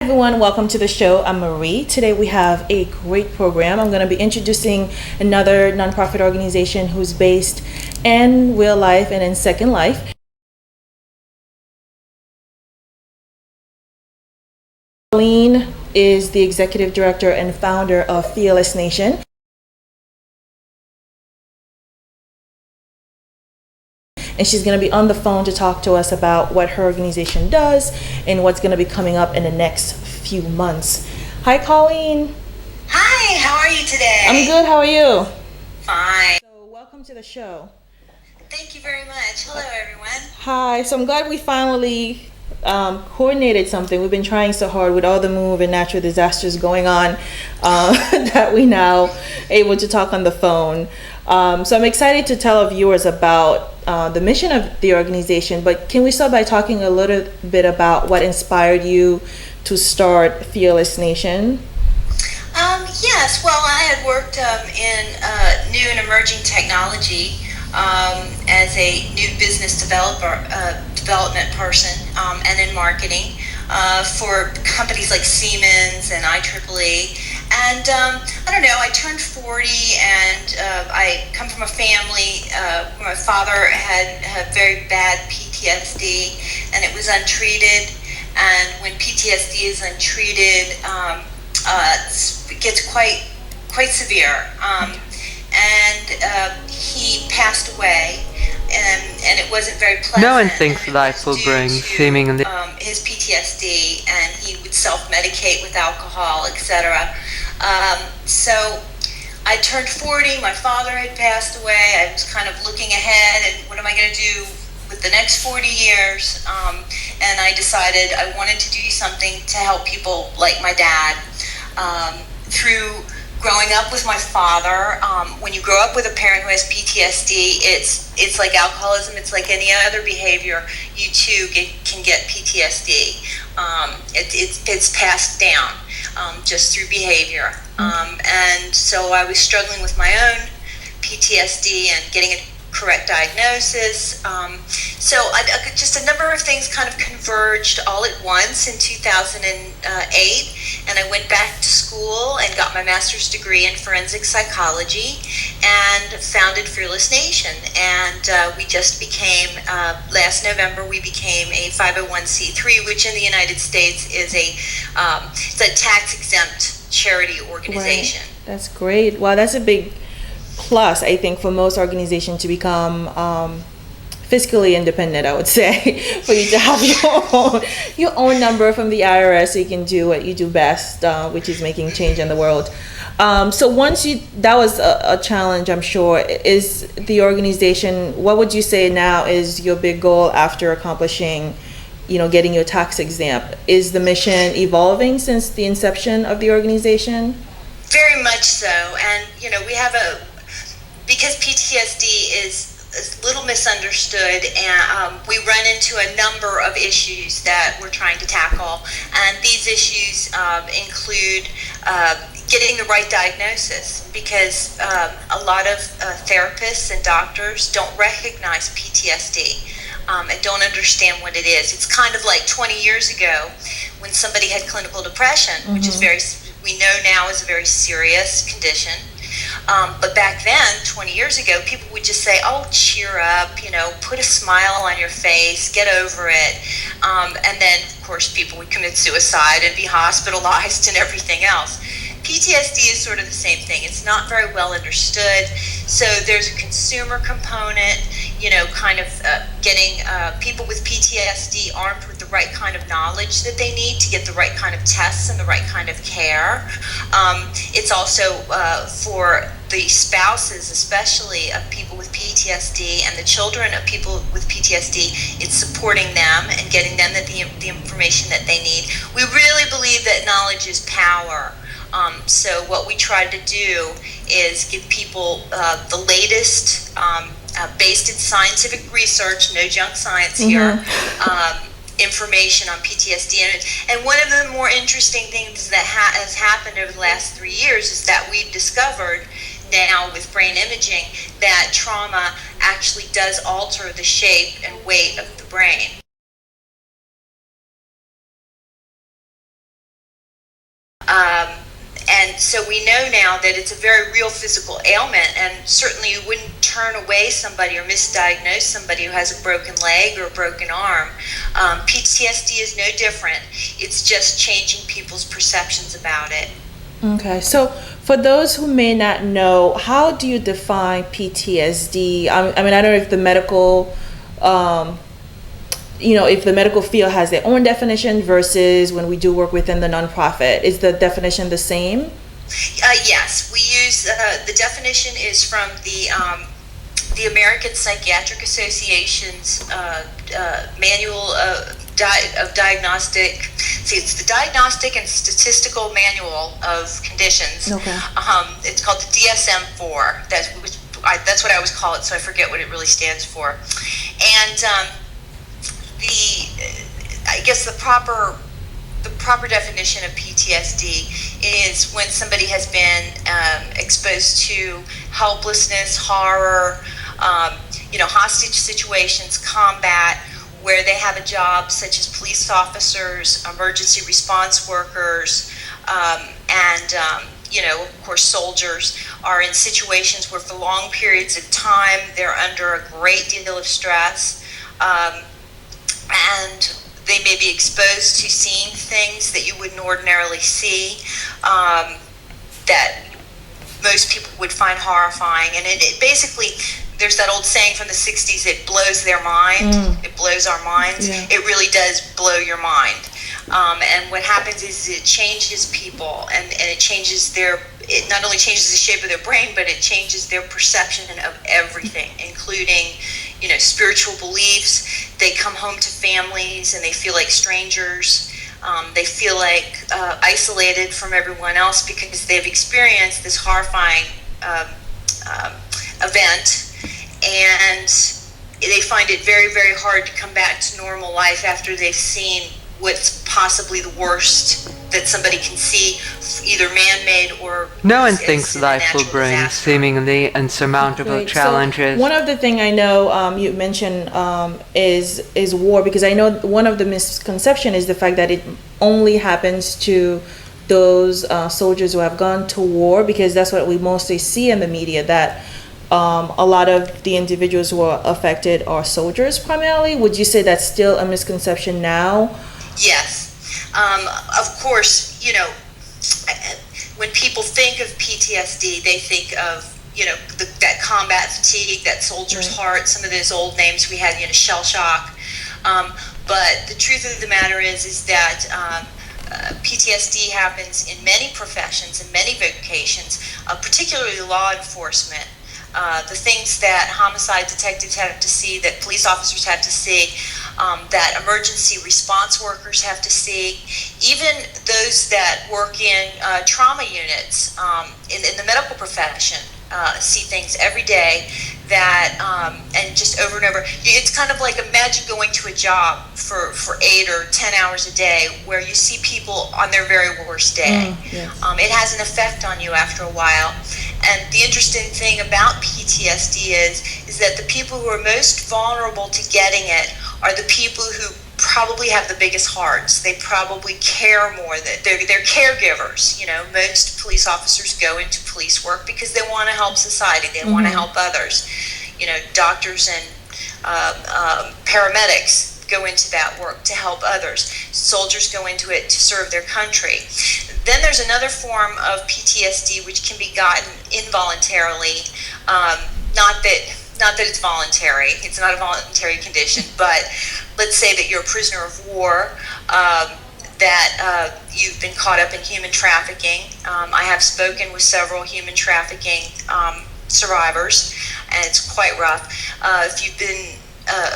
everyone, welcome to the show. I'm Marie. Today we have a great program. I'm going to be introducing another nonprofit organization who's based in real life and in Second Life. Colleen is the executive director and founder of Nation. And she's going to be on the phone to talk to us about what her organization does and what's going to be coming up in the next few months. Hi, Colleen. Hi, how are you today? I'm good. How are you? Fine. So, welcome to the show. Thank you very much. Hello, everyone. Hi. So, I'm glad we finally coordinated something. We've been trying so hard with all the move and natural disasters going on that we now able to talk on the phone. So I'm excited to tell our viewers about the mission of the organization, but can we start by talking a little bit about what inspired you to start Fearless Nation? Yes, well, I had worked in new and emerging technology as a new business development person and in marketing for companies like Siemens and IEEE. And I don't know, I turned 40 and I come from a family where my father had very bad PTSD and it was untreated. And when PTSD is untreated, it gets quite severe. And he passed away. And it wasn't very pleasant. No one thinks life will bring seemingly his PTSD, and he would self-medicate with alcohol, etc. So I turned 40. My father had passed away. I was kind of looking ahead, and what am I going to do with the next 40 years? And I decided I wanted to do something to help people like my dad through growing up with my father. When you grow up with a parent who has PTSD, it's like alcoholism. It's like any other behavior. You too can get PTSD. It's passed down just through behavior. And so I was struggling with my own PTSD and getting a correct diagnosis. So just a number of things kind of converged all at once in 2008. And I went back to school and got my master's degree in forensic psychology and founded Fearless Nation. And we just became, last November, we became a 501c3, which in the United States is it's a tax-exempt charity organization. Right. That's great. Wow, that's a big plus, I think, for most organizations to become fiscally independent, I would say, for you to have your own number from the IRS so you can do what you do best, which is making change in the world. So that was a challenge, I'm sure. Is the organization, what would you say now is your big goal after accomplishing, getting your tax exempt? Is the mission evolving since the inception of the organization? Very much so. And, we have because PTSD is a little misunderstood, and we run into a number of issues that we're trying to tackle. And these issues include getting the right diagnosis, because a lot of therapists and doctors don't recognize PTSD and don't understand what it is. It's kind of like 20 years ago when somebody had clinical depression, which is we know now is a very serious condition. But back then, 20 years ago, people would just say, oh, cheer up, put a smile on your face, get over it. And then, of course, people would commit suicide and be hospitalized and everything else. PTSD is sort of the same thing. It's not very well understood. So there's a consumer component, kind of getting people with PTSD armed with the right kind of knowledge that they need to get the right kind of tests and the right kind of care. It's also for the spouses, especially of people with PTSD, and the children of people with PTSD. It's supporting them and getting them the information that they need. We really believe that knowledge is power. So what we try to do is give people the latest, based in scientific research, no junk science here, information on PTSD. And one of the more interesting things that has happened over the last 3 years is that we've discovered now with brain imaging that trauma actually does alter the shape and weight of the brain. And so we know now that it's a very real physical ailment, and certainly you wouldn't turn away somebody or misdiagnose somebody who has a broken leg or a broken arm. PTSD is no different. It's just changing people's perceptions about it. Okay, so for those who may not know, how do you define PTSD? I mean, I don't know if the medical, if the medical field has their own definition versus when we do work within the nonprofit. Is the definition the same? Yes, we use the definition is from the American Psychiatric Association's manual of diagnostic. See, it's the Diagnostic and Statistical Manual of Conditions. Okay. It's called the DSM-4. That's what I always call it, so I forget what it really stands for. And I guess the proper definition of PTSD is when somebody has been exposed to helplessness, horror, hostage situations, combat, where they have a job such as police officers, emergency response workers, and of course, soldiers are in situations where for long periods of time they're under a great deal of stress. And they may be exposed to seeing things that you wouldn't ordinarily see, that most people would find horrifying. And it basically, there's that old saying from the 60s, it blows their mind. It blows our minds. Yeah. It really does blow your mind. And what happens is it changes people, and it changes it not only changes the shape of their brain, but it changes their perception of everything, including, spiritual beliefs. They come home to families and they feel like strangers. They feel like isolated from everyone else because they've experienced this horrifying event, and they find it very, very hard to come back to normal life after they've seen what's possibly the worst that somebody can see, either man-made or No one as thinks a life will natural bring disaster. seemingly insurmountable Great. challenges. So one of the thing I know you mentioned is war, because I know one of the misconception is the fact that it only happens to those soldiers who have gone to war, because that's what we mostly see in the media, that a lot of the individuals who are affected are soldiers primarily. Would you say that's still a misconception now? Yes. Of course, when people think of PTSD, they think of, that combat fatigue, that soldier's heart, some of those old names we had, shell shock. But the truth of the matter is that PTSD happens in many professions and many vocations, particularly law enforcement. The things that homicide detectives have to see, that police officers have to see, that emergency response workers have to see, even those that work in trauma units in the medical profession see things every day that, and just over and over. It's kind of like, imagine going to a job for 8 or 10 hours a day where you see people on their very worst day. Yes. It has an effect on you after a while. And the interesting thing about PTSD is that the people who are most vulnerable to getting it are the people who probably have the biggest hearts. They probably care more. They're caregivers. Most police officers go into police work because they want to help society. They want to help others. Doctors and paramedics go into that work to help others. Soldiers go into it to serve their country. Then there's another form of PTSD which can be gotten involuntarily. Not that it's voluntary. It's not a voluntary condition, but let's say that you're a prisoner of war, that you've been caught up in human trafficking. I have spoken with several human trafficking survivors, and it's quite rough. If you've been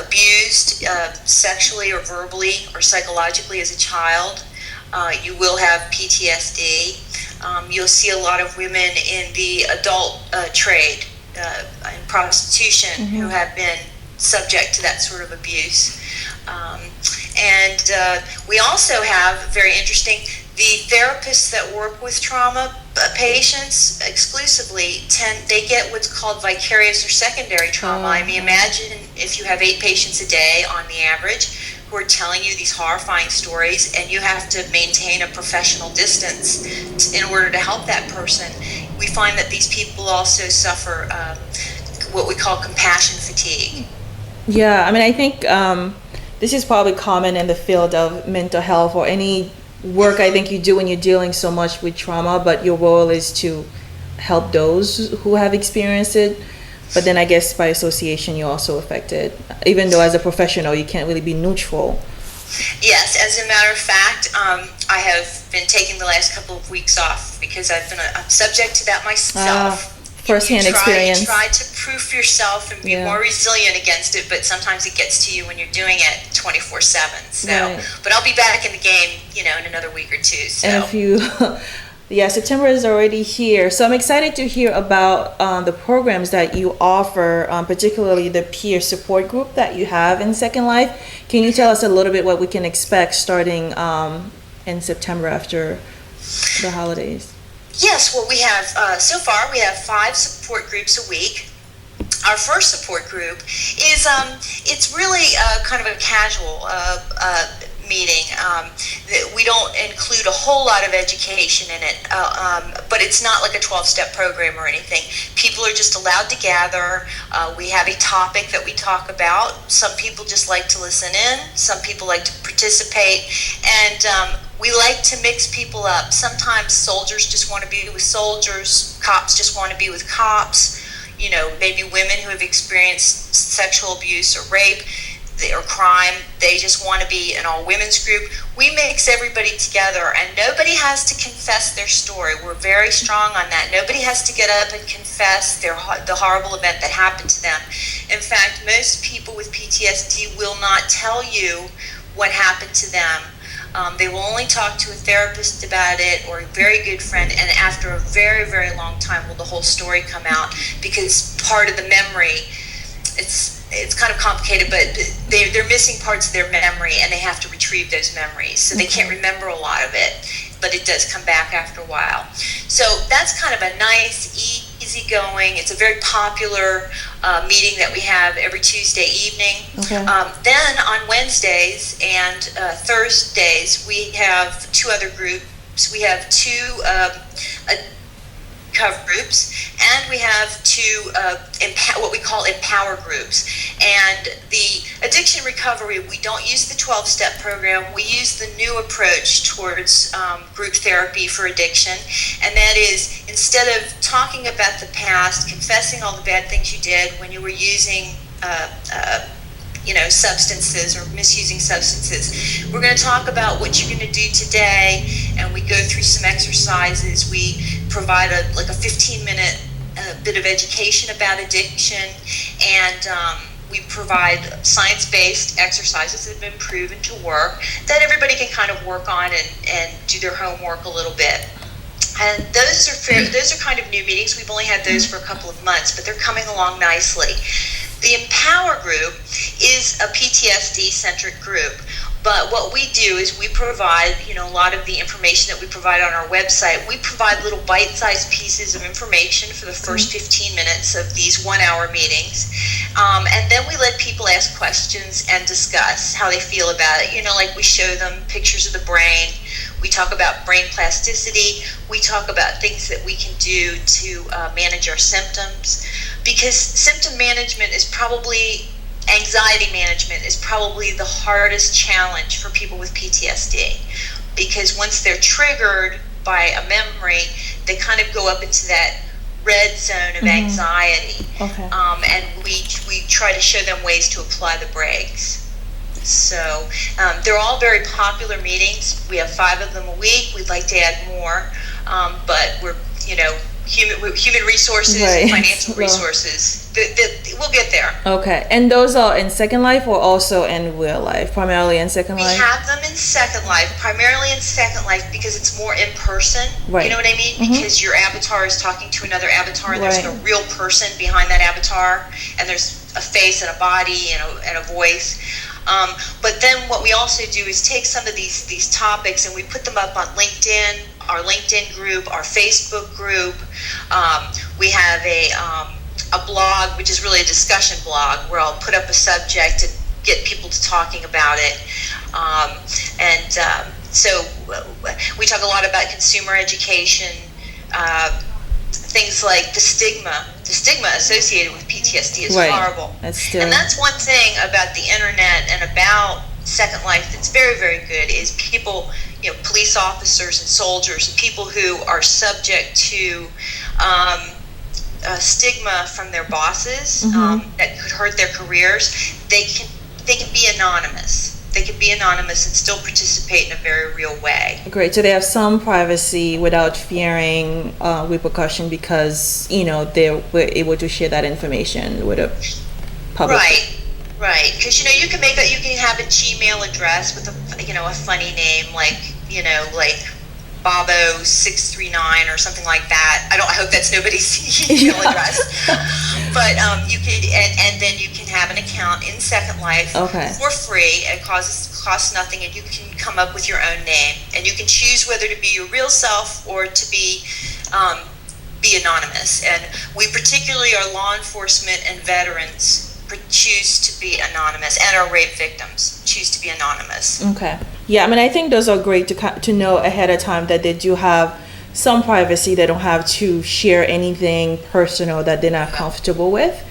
abused sexually or verbally or psychologically as a child, you will have PTSD. You'll see a lot of women in the adult trade, in prostitution, who have been subject to that sort of abuse. And we also have, very interesting, the therapists that work with trauma patients exclusively they get what's called vicarious or secondary trauma. I mean, imagine if you have 8 patients a day on the average who are telling you these horrifying stories, and you have to maintain a professional distance in order to help that person. We find that these people also suffer what we call compassion fatigue. Yeah, I mean, I think this is probably common in the field of mental health or any work I think you do when you're dealing so much with trauma, but your role is to help those who have experienced it. But then I guess by association, you're also affected. Even though as a professional, you can't really be neutral. Yes, as a matter of fact, I have been taking the last couple of weeks off because I'm subject to that myself. First-hand experience. You try to proof yourself and be more resilient against it, but sometimes it gets to you when you're doing it 24/7. So, right. But I'll be back in the game, in another week or two. So. And if you, September is already here. So I'm excited to hear about the programs that you offer, particularly the peer support group that you have in Second Life. Can you tell us a little bit what we can expect starting in September after the holidays? Yes, well, we have, so far, we have 5 support groups a week. Our first support group is, it's really kind of a casual meeting. We don't include a whole lot of education in it, but it's not like a 12-step program or anything. People are just allowed to gather. We have a topic that we talk about. Some people just like to listen in. Some people like to participate. And we like to mix people up. Sometimes soldiers just want to be with soldiers. Cops just want to be with cops. Maybe women who have experienced sexual abuse or rape or crime, they just want to be an all-women's group. We mix everybody together, and nobody has to confess their story. We're very strong on that. Nobody has to get up and confess the horrible event that happened to them. In fact, most people with PTSD will not tell you what happened to them. They will only talk to a therapist about it or a very good friend, and after a very, very long time will the whole story come out, because part of the memory, it's kind of complicated, but they're missing parts of their memory, and they have to retrieve those memories, so they can't remember a lot of it, but it does come back after a while. So that's kind of a nice, easygoing. It's a very popular meeting that we have every Tuesday evening. Okay. Then on Wednesdays and Thursdays, we have 2 other groups. We have 2 cover groups, and we have 2 what we call empower groups. And the addiction recovery, we don't use the 12-step program. We use the new approach towards group therapy for addiction, and that is, instead of talking about the past, confessing all the bad things you did when you were using substances or misusing substances, we're going to talk about what you're going to do today, and we go through some exercises. We provide a 15-minute bit of education about addiction, and we provide science-based exercises that have been proven to work that everybody can kind of work on and do their homework a little bit. And those are kind of new meetings. We've only had those for a couple of months, but they're coming along nicely. The Empower group is a PTSD-centric group, but what we do is we provide, a lot of the information that we provide on our website. We provide little bite-sized pieces of information for the first 15 minutes of these 1-hour meetings, and then we let people ask questions and discuss how they feel about it. Like we show them pictures of the brain. We talk about brain plasticity. We talk about things that we can do to manage our symptoms, because symptom management is probably, anxiety management is probably the hardest challenge for people with PTSD, because once they're triggered by a memory, they kind of go up into that red zone of anxiety. Okay. And we try to show them ways to apply the brakes. So they're all very popular meetings. We have 5 of them a week. We'd like to add more, but we're, human resources, right. Financial resources. We'll get there. Okay. And those are in Second Life or also in real life? Primarily in Second Life? We have them in Second Life, primarily in Second Life, because it's more in person. Right. You know what I mean? Because your avatar is talking to another avatar, and there's Right. a real person behind that avatar, and there's a face and a body and a voice. But then what we also do is take some of these topics and we put them up on LinkedIn, our LinkedIn group, our Facebook group. We have a blog, which is really a discussion blog, where I'll put up a subject get people to talking about it. So we talk a lot about consumer education, things like the stigma associated with PTSD is horrible. And that's one thing about the internet and about Second Life that's very, very good is people, police officers and soldiers and people who are subject to stigma from their bosses that could hurt their careers. They can be anonymous. They can be anonymous and still participate in a very real way. Great. So they have some privacy without fearing repercussion because, they were able to share that information with a public. Right. Because, you can have a Gmail address with a funny name like Bobo639 or something like that. I hope that's nobody's email address. But you could, and then you can have an account in Second Life for free. It costs nothing, and you can come up with your own name, and you can choose whether to be your real self or to be anonymous. And we particularly are law enforcement and veterans choose to be anonymous, and our rape victims choose to be anonymous. Okay. Yeah, I think those are great to know ahead of time that they do have some privacy. They don't have to share anything personal that they're not comfortable with.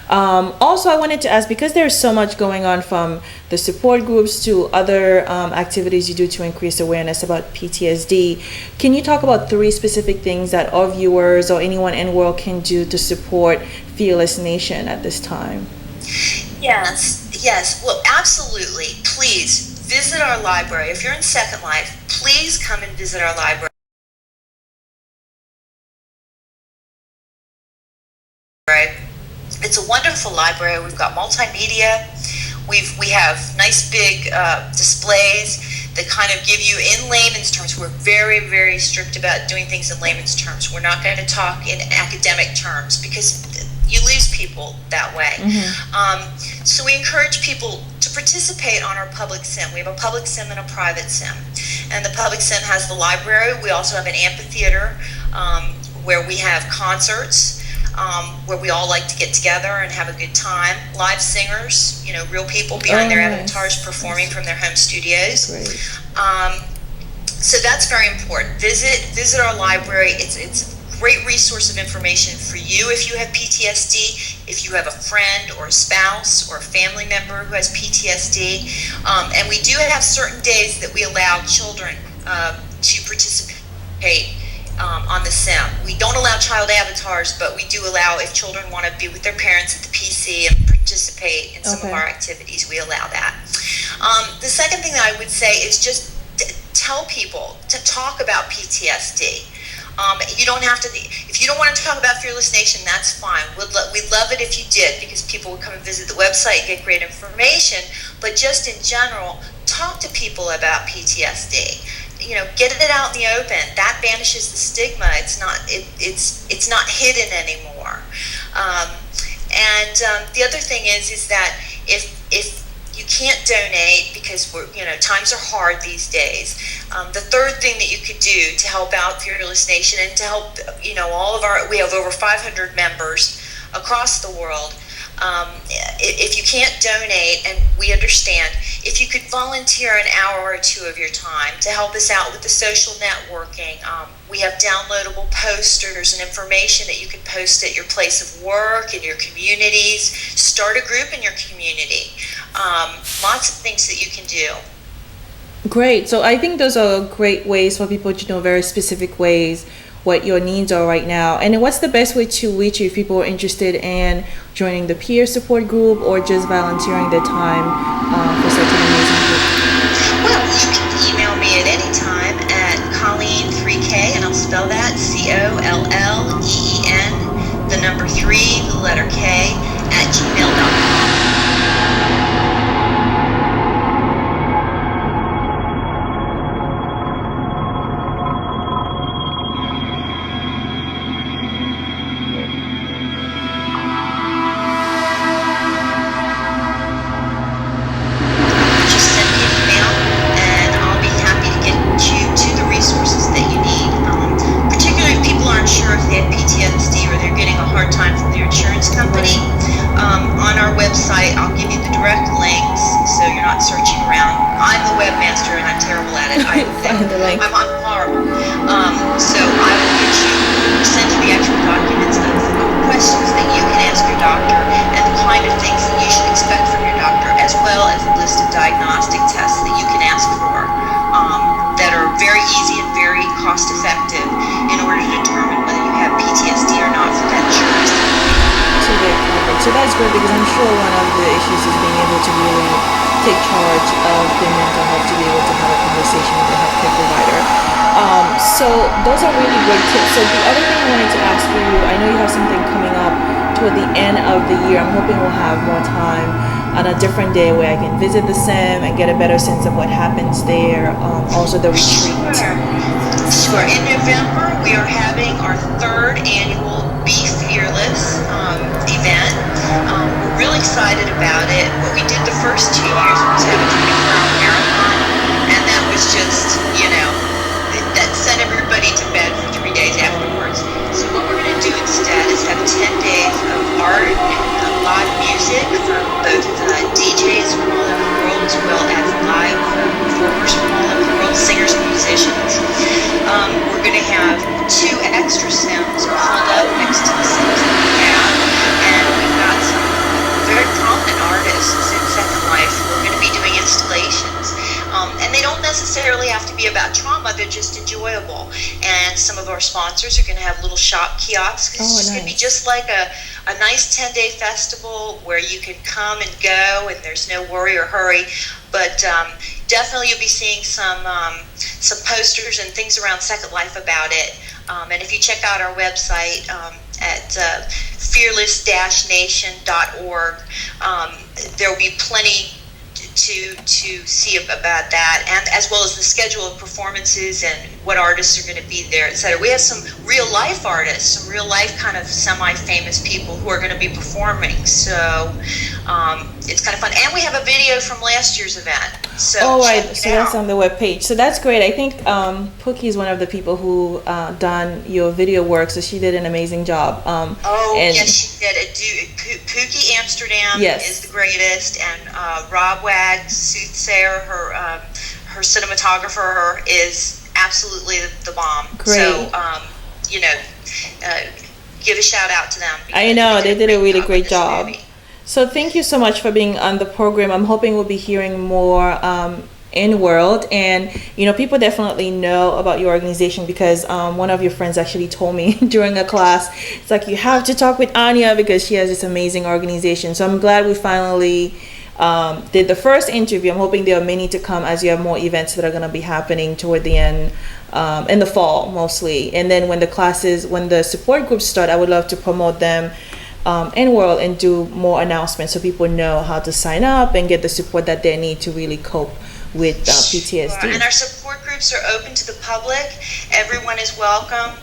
Also, I wanted to ask, because there's so much going on from the support groups to other activities you do to increase awareness about PTSD, can you talk about 3 specific things that our viewers or anyone in the world can do to support Fearless Nation at this time? Yes. Well, absolutely. Please visit our library. If you're in Second Life, please come and visit our library. It's a wonderful library. We've got multimedia. We have nice big displays that kind of give you in layman's terms. We're very, very strict about doing things in layman's terms. We're not going to talk in academic terms because you lose people that way. So we encourage people to participate on our public sim. We have a public sim and a private sim. And the public sim has the library. We also have an amphitheater where we have concerts, where we all like to get together and have a good time. Live singers, real people behind their avatars performing from their home studios. So that's very important. Visit our library. It's great resource of information for you if you have PTSD, if you have a friend or a spouse or a family member who has PTSD. And we do have certain days that we allow children to participate on the sim. We don't allow child avatars, but we do allow, if children want to be with their parents at the PC and participate in some of our activities, we allow that. The second thing that I would say is just tell people to talk about PTSD. You don't have to, if you don't want to talk about Fearless Nation, that's fine. We'd love it if you did, because people would come and visit the website and get great information. But just in general, talk to people about PTSD. Get it out in the open. That banishes the stigma. It's not hidden anymore. The other thing is that if you can't donate because times are hard these days. The third thing that you could do to help out Fearless Nation and to help, we have over 500 members across the world. If you can't donate, and we understand, if you could volunteer an hour or 2 of your time to help us out with the social networking. We have downloadable posters and information that you can post at your place of work, in your communities. Start a group in your community. Lots of things that you can do. Great. So I think those are great ways for people to know, very specific ways, what your needs are right now. And then what's the best way to reach you if people are interested in joining the peer support group or just volunteering their time for such an amazing group? Well, you can email me at any time at Colleen 3K, and I'll spell that COLLEEN, the number 3, the letter K, at gmail.com. Website, I'll give you the direct links not searching around. I'm the webmaster and I'm terrible at it. Find the link. I'm horrible. So I will get you, send you the actual documents of questions that you can ask your doctor and the kind of things that you should expect from your doctor, as well as a list of diagnostic tests that you can ask for that are very easy and very cost effective in order to determine whether you have PTSD or not for that insurance. To get covered. So that's good, because I'm sure one of the issues is being able to really take charge of their mental health, to be able to have a conversation with the healthcare provider. So those are really great tips. So the other thing I wanted to ask you, I know you have something coming up toward the end of the year. I'm hoping we'll have more time on a different day where I can visit the SIM and get a better sense of what happens there. Also the retreat. Sure. In November, we are having our third annual Be Fearless event. We're really excited about it. What we did the first 2 years was have a 24-hour marathon, and that was just, that sent everybody to bed for 3 days afterwards. So what we're going to do instead is have 10 days of art and live music from both DJs from all over the world, as well as live performers from all over the world, singers and musicians. We're going to have 2 extra Sims pulled up next to the Sims that we have, and we've got some very prominent artists in Second Life who are going to be doing installations. And they don't necessarily have to be about trauma, they're just enjoyable. And some of our sponsors are going to have little shop kiosks. It's just going to be just like a nice 10-day festival where you can come and go and there's no worry or hurry. But definitely you'll be seeing some posters and things around Second Life about it. And if you check out our website at fearless-nation.org, there will be plenty to see about that, and as well as the schedule of performances and what artists are going to be there, etc. We have some real life artists, some real life kind of semi-famous people who are going to be performing, so it's kind of fun. And we have a video from last year's event. So that's on the webpage. So that's great. I think Pookie is one of the people who done your video work, so she did an amazing job. Yes, she did. Pookie Amsterdam is the greatest, and Rob Wag, Soothsayer, her cinematographer, is absolutely the bomb. Great. So, give a shout out to them. I know, they did a really great job. So thank you so much for being on the program. I'm hoping we'll be hearing more in world, and people definitely know about your organization because one of your friends actually told me during a class, it's like, you have to talk with Anya because she has this amazing organization. So I'm glad we finally did the first interview. I'm hoping there are many to come as you have more events that are going to be happening toward the end, in the fall mostly. And then when the support groups start, I would love to promote them in world and do more announcements so people know how to sign up and get the support that they need to really cope with PTSD. Sure. And our support groups are open to the public. Everyone is welcome.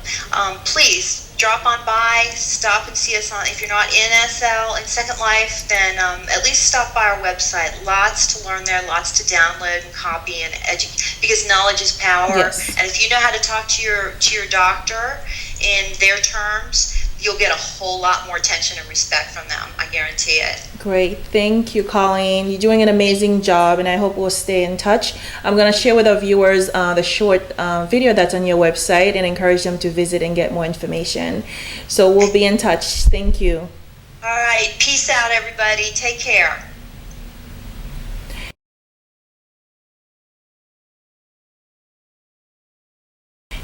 Please drop on by, stop and see us on. If you're not in SL in Second Life, then at least stop by our website. Lots to learn there, lots to download and copy and educate, because knowledge is power. Yes. And if you know how to talk to your doctor in their terms, you'll get a whole lot more attention and respect from them. I guarantee it. Great. Thank you, Colleen. You're doing an amazing job, and I hope we'll stay in touch. I'm going to share with our viewers the short video that's on your website and encourage them to visit and get more information. So we'll be in touch. Thank you. All right. Peace out, everybody. Take care.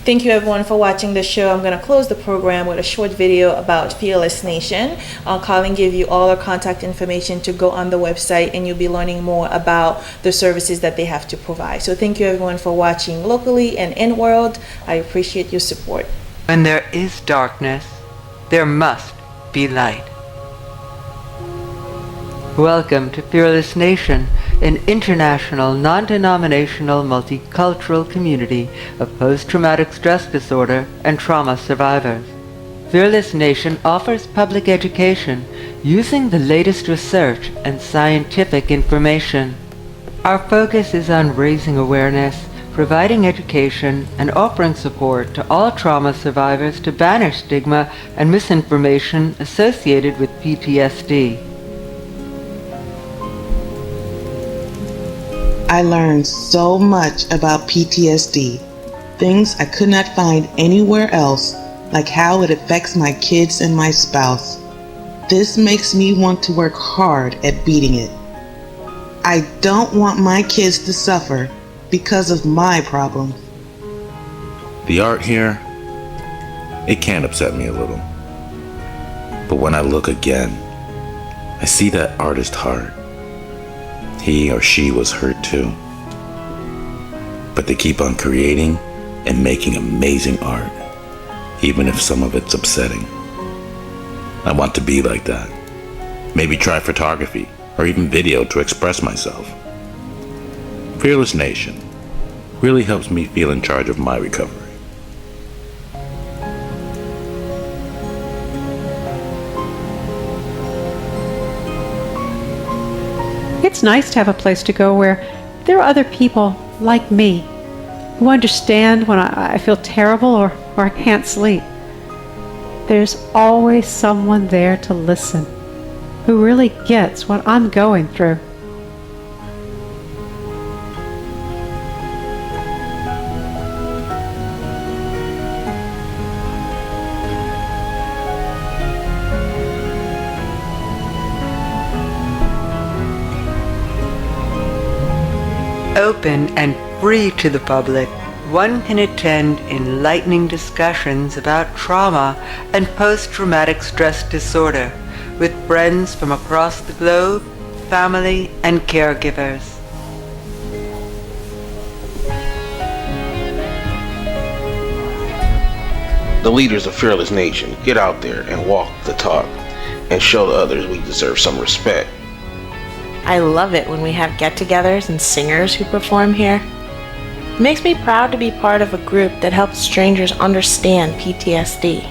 Thank you everyone for watching the show. I'm going to close the program with a short video about Fearless Nation. Colleen gave you all our contact information to go on the website, and you'll be learning more about the services that they have to provide. So thank you everyone for watching locally and in world. I appreciate your support. When there is darkness, there must be light. Welcome to Fearless Nation, an international, non-denominational, multicultural community of post-traumatic stress disorder and trauma survivors. Fearless Nation offers public education using the latest research and scientific information. Our focus is on raising awareness, providing education, and offering support to all trauma survivors to banish stigma and misinformation associated with PTSD. I learned so much about PTSD, things I could not find anywhere else, like how it affects my kids and my spouse. This makes me want to work hard at beating it. I don't want my kids to suffer because of my problems. The art here, it can upset me a little. But when I look again, I see that artist's heart. He or she was hurt too. But they keep on creating and making amazing art, even if some of it's upsetting. I want to be like that. Maybe try photography or even video to express myself. Fearless Nation really helps me feel in charge of my recovery. It's nice to have a place to go where there are other people like me who understand when I feel terrible or I can't sleep. There's always someone there to listen, who really gets what I'm going through. Open and free to the public, one can attend enlightening discussions about trauma and post-traumatic stress disorder with friends from across the globe, family, and caregivers. The leaders of Fearless Nation get out there and walk the talk and show the others we deserve some respect. I love it when we have get-togethers and singers who perform here. It makes me proud to be part of a group that helps strangers understand PTSD.